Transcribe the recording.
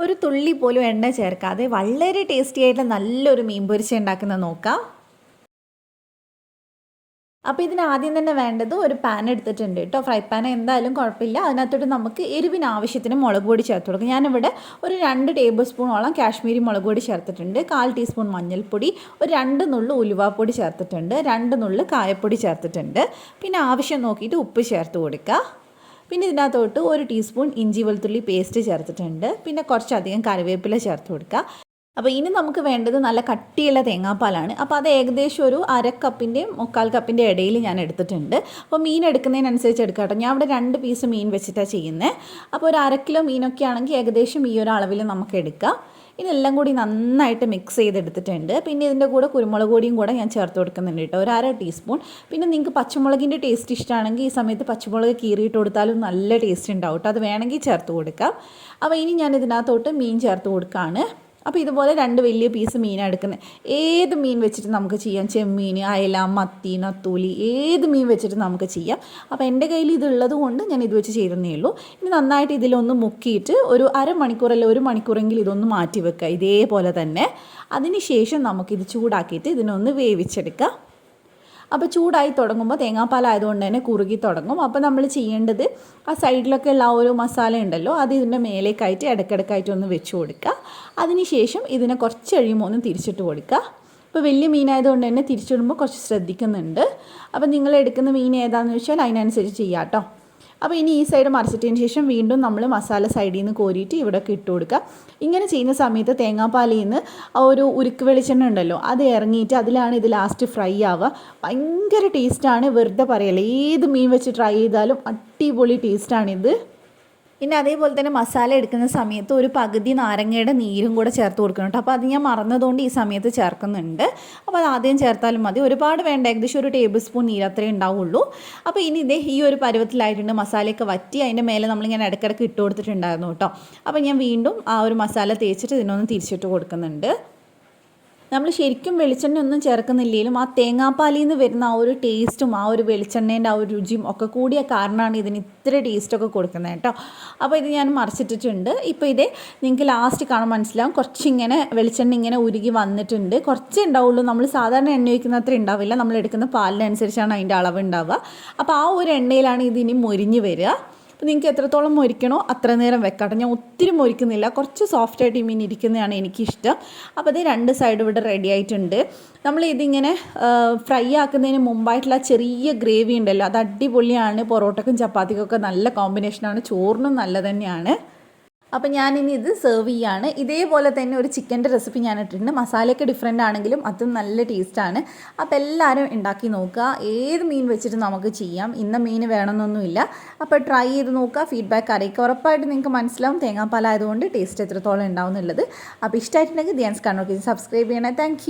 ഒരു തുള്ളി പോലും എണ്ണ ചേർക്കാതെ വളരെ ടേസ്റ്റി ആയിട്ടുള്ള നല്ലൊരു മീൻ പൊരിച്ച ഉണ്ടാക്കുന്നത് നോക്കാം. അപ്പോൾ ഇതിന് ആദ്യം തന്നെ വേണ്ടത് ഒരു പാൻ എടുത്തിട്ടുണ്ട് കേട്ടോ. ഫ്രൈ പാൻ എന്തായാലും കുഴപ്പമില്ല. അതിനകത്തോട്ട് നമുക്ക് എരിവിന് ആവശ്യത്തിന് മുളക് പൊടി ചേർത്ത് കൊടുക്കും. ഞാനിവിടെ ഒരു 2 ടേബിൾ സ്പൂണോളം കാശ്മീരി മുളക് പൊടി ചേർത്തിട്ടുണ്ട്, 1/4 ടീസ്പൂൺ മഞ്ഞൾപ്പൊടി, ഒരു 2 നുള്ളു ഉലുവാപ്പൊടി ചേർത്തിട്ടുണ്ട്, 2 നുള്ളു കായപ്പൊടി ചേർത്തിട്ടുണ്ട്. പിന്നെ ആവശ്യം നോക്കിയിട്ട് ഉപ്പ് ചേർത്ത് കൊടുക്കുക. പിന്നെ ഇതിനകത്തോട്ട് 1 ടീസ്പൂൺ ഇഞ്ചി വെളുത്തുള്ളി പേസ്റ്റ് ചേർത്തിട്ടുണ്ട്. പിന്നെ കുറച്ചധികം കറിവേപ്പില ചേർത്ത് കൊടുക്കുക. അപ്പോൾ ഇനി നമുക്ക് വേണ്ടത് നല്ല കട്ടിയുള്ള തേങ്ങാപ്പാലാണ്. അപ്പോൾ അത് ഏകദേശം ഒരു 1/2 കപ്പിൻ്റെയും 1/4 കപ്പിൻ്റെ ഇടയിൽ ഞാൻ എടുത്തിട്ടുണ്ട്. അപ്പോൾ മീൻ എടുക്കുന്നതിനനുസരിച്ച് എടുക്കാം കേട്ടോ. ഞാൻ ഇവിടെ 2 പീസ് മീൻ വെച്ചിട്ടാണ് ചെയ്യുന്നത്. അപ്പോൾ ഒരു 1/2 കിലോ മീനൊക്കെ ആണെങ്കിൽ ഏകദേശം ഈ ഒരു അളവിൽ നമുക്ക് എടുക്കാം. ഇതെല്ലാം കൂടി നന്നായിട്ട് മിക്സ് ചെയ്തെടുത്തിട്ടുണ്ട്. പിന്നെ ഇതിൻ്റെ കൂടെ കുരുമുളക് പൊടിയും കൂടെ ഞാൻ ചേർത്ത് കൊടുക്കുന്നുണ്ട് കേട്ടോ, ഒരു 1/2 ടീസ്പൂൺ. പിന്നെ നിങ്ങൾക്ക് പച്ചമുളകിൻ്റെ ടേസ്റ്റ് ഇഷ്ടമാണെങ്കിൽ ഈ സമയത്ത് പച്ചമുളക് കീറിയിട്ട് കൊടുത്താലും നല്ല ടേസ്റ്റ് ഉണ്ടാവും കേട്ടോ. അത് വേണമെങ്കിൽ ചേർത്ത് കൊടുക്കാം. അപ്പോൾ ഇനി ഞാൻ ഇതിനകത്തോട്ട് മീൻ ചേർത്ത് കൊടുക്കുകയാണ്. അപ്പോൾ ഇതുപോലെ 2 വലിയ പീസ് മീനാണ് എടുക്കുന്നത്. ഏത് മീൻ വെച്ചിട്ട് നമുക്ക് ചെയ്യാം. ചെമ്മീൻ, അയല, മത്തി, നത്തൂലി, ഏത് മീൻ വെച്ചിട്ട് നമുക്ക് ചെയ്യാം. അപ്പോൾ എൻ്റെ കയ്യിൽ ഇതുള്ളത് കൊണ്ട് ഞാൻ ഇത് വെച്ച് ചെയ്തതേ ഉള്ളൂ. ഇനി നന്നായിട്ട് ഇതിലൊന്ന് മുക്കിയിട്ട് ഒരു അരമണിക്കൂർ അല്ല 1 മണിക്കൂറെങ്കിലും ഇതൊന്ന് മാറ്റി വെക്കുക ഇതേപോലെ തന്നെ. അതിന് ശേഷം നമുക്കിത് ചൂടാക്കിയിട്ട് ഇതിനൊന്ന് വേവിച്ചെടുക്കാം. അപ്പോൾ ചൂടായി തുടങ്ങുമ്പോൾ തേങ്ങാപ്പാലായതുകൊണ്ട് തന്നെ കുറുകി തുടങ്ങും. അപ്പോൾ നമ്മൾ ചെയ്യേണ്ടത് ആ സൈഡിലൊക്കെ ഉള്ള ഒരു മസാല ഉണ്ടല്ലോ, അത് ഇതിൻ്റെ മേലേക്കായിട്ട് ഇടയ്ക്കിടയ്ക്കായിട്ട് ഒന്ന് വെച്ച് കൊടുക്കുക. അതിന് ശേഷം ഇതിനെ കുറച്ച് കഴിയുമ്പോൾ ഒന്ന് തിരിച്ചിട്ട് കൊടുക്കുക. ഇപ്പോൾ വലിയ മീനായതുകൊണ്ട് തന്നെ തിരിച്ചിടുമ്പോൾ കുറച്ച് ശ്രദ്ധിക്കുന്നുണ്ട്. അപ്പോൾ നിങ്ങൾ എടുക്കുന്ന മീൻ ഏതാണെന്ന് വെച്ചാൽ അതിനനുസരിച്ച് ചെയ്യാം കേട്ടോ. അപ്പോൾ ഇനി ഈ സൈഡ് മറിച്ചിട്ടതിന് ശേഷം വീണ്ടും നമ്മൾ മസാല സൈഡിൽ നിന്ന് കോരിയിട്ട് ഇവിടെയൊക്കെ ഇട്ട് കൊടുക്കുക. ഇങ്ങനെ ചെയ്യുന്ന സമയത്ത് തേങ്ങാപ്പാലിൽ നിന്ന് ആ ഒരു ഉരുക്ക് വെളിച്ചെണ്ണ ഉണ്ടല്ലോ അത് ഇറങ്ങിയിട്ട് അതിലാണ് ഇത് ലാസ്റ്റ് ഫ്രൈ ആവുക. ഭയങ്കര ടേസ്റ്റാണ്, വെറുതെ പറയല്ല. ഏത് മീൻ വെച്ച് ട്രൈ ചെയ്താലും അടിപൊളി ടേസ്റ്റാണിത്. പിന്നെ അതേപോലെ തന്നെ മസാല എടുക്കുന്ന സമയത്ത് ഒരു പകുതി നാരങ്ങയുടെ നീരും കൂടെ ചേർത്ത് കൊടുക്കണം കേട്ടോ. അപ്പോൾ അത് ഞാൻ മറന്നതുകൊണ്ട് ഈ സമയത്ത് ചേർക്കുന്നുണ്ട്. അപ്പോൾ അത് ആദ്യം ചേർത്താലും മതി, ഒരുപാട് വേണ്ട. ഏകദേശം ഒരു ടേബിൾ സ്പൂൺ നീര് അത്രേ ഉണ്ടാവുള്ളൂ. അപ്പോൾ ഇനി ഇതേ ഈ ഒരു പരുവത്തിലായിട്ടുണ്ട്. മസാലയൊക്കെ വറ്റി അതിൻ്റെ മേലെ നമ്മളിങ്ങനെ ഇടയ്ക്കിടയ്ക്ക് ഇട്ട് കൊടുത്തിട്ടുണ്ടായിരുന്നു കേട്ടോ. അപ്പോൾ ഞാൻ വീണ്ടും ആ ഒരു മസാല തേച്ചിട്ട് ഇതിനൊന്ന് തിരിച്ചിട്ട് കൊടുക്കുന്നുണ്ട്. നമ്മൾ ശരിക്കും വെളിച്ചെണ്ണ ഒന്നും ചേർക്കുന്നില്ലെങ്കിലും ആ തേങ്ങാപ്പാലിൽ നിന്ന് വരുന്ന ആ ഒരു ടേസ്റ്റും ആ ഒരു വെളിച്ചെണ്ണേൻ്റെ ആ ഒരു രുചിയും ഒക്കെ കൂടിയ കാരണമാണ് ഇതിന് ഇത്ര ടേസ്റ്റൊക്കെ കൊടുക്കുന്നത് കേട്ടോ. അപ്പോൾ ഇത് ഞാൻ മറിച്ചിട്ടിട്ടുണ്ട്. ഇപ്പോൾ ഇതേ നിങ്ങൾക്ക് ലാസ്റ്റ് കാണാൻ മനസ്സിലാവും, കുറച്ചിങ്ങനെ വെളിച്ചെണ്ണ ഇങ്ങനെ ഉരുകി വന്നിട്ടുണ്ട്. കുറച്ചേ ഉണ്ടാവുള്ളൂ. നമ്മൾ സാധാരണ എണ്ണ ഒഴിക്കുന്ന അത്ര ഉണ്ടാവില്ല. നമ്മൾ എടുക്കുന്ന പാലിനനുസരിച്ചാണ് അതിൻ്റെ അളവ് ഉണ്ടാവുക. അപ്പോൾ ആ ഒരു എണ്ണയിലാണ് ഇതിനി മൊരിഞ്ഞ് വരിക. അപ്പോൾ നിങ്ങൾക്ക് എത്രത്തോളം മൊരിക്കണോ അത്ര നേരം വെക്കാട്ടെ. ഞാൻ ഒത്തിരി മൊരിക്കുന്നില്ല, കുറച്ച് സോഫ്റ്റായിട്ട് ഈ മീൻ ഇരിക്കുന്നതാണ് എനിക്കിഷ്ടം. അപ്പോൾ അത് 2 സൈഡ് ഇവിടെ റെഡി ആയിട്ടുണ്ട്. നമ്മൾ ഇതിങ്ങനെ ഫ്രൈ ആക്കുന്നതിന് മുമ്പായിട്ടുള്ള ചെറിയ ഗ്രേവി ഉണ്ടല്ലോ, അത് അടിപൊളിയാണ്. പൊറോട്ടക്കും ചപ്പാത്തിക്കൊക്കെ നല്ല കോമ്പിനേഷനാണ്, ചോറിനും നല്ല തന്നെയാണ്. അപ്പോൾ ഞാനിനി ഇത് സെർവ് ചെയ്യുകയാണ്. ഇതേപോലെ തന്നെ ഒരു ചിക്കൻ്റെ റെസിപ്പി ഞാൻ ഇട്ടിട്ടുണ്ട്. മസാലയൊക്കെ ഡിഫറെൻ്റ് ആണെങ്കിലും അതും നല്ല ടേസ്റ്റാണ്. അപ്പോൾ എല്ലാവരും ഉണ്ടാക്കി നോക്കുക. ഏത് മീൻ വെച്ചിട്ട് നമുക്ക് ചെയ്യാം, ഇന്ന മീൻ വേണമെന്നൊന്നുമില്ല. അപ്പോൾ ട്രൈ ചെയ്ത് നോക്കുക, ഫീഡ്ബാക്ക് അറിയിക്കുക. ഉറപ്പായിട്ട് നിങ്ങൾക്ക് മനസ്സിലാവും തേങ്ങാപ്പാലായതുകൊണ്ട് ടേസ്റ്റ് എത്രത്തോളം ഉണ്ടാവും എന്നുള്ളത്. അപ്പോൾ ഇഷ്ടമായിട്ടുണ്ടെങ്കിൽ ധ്യാൻസ് കണ്ണൂർ സബ്സ്ക്രൈബ് ചെയ്യണേ. താങ്ക്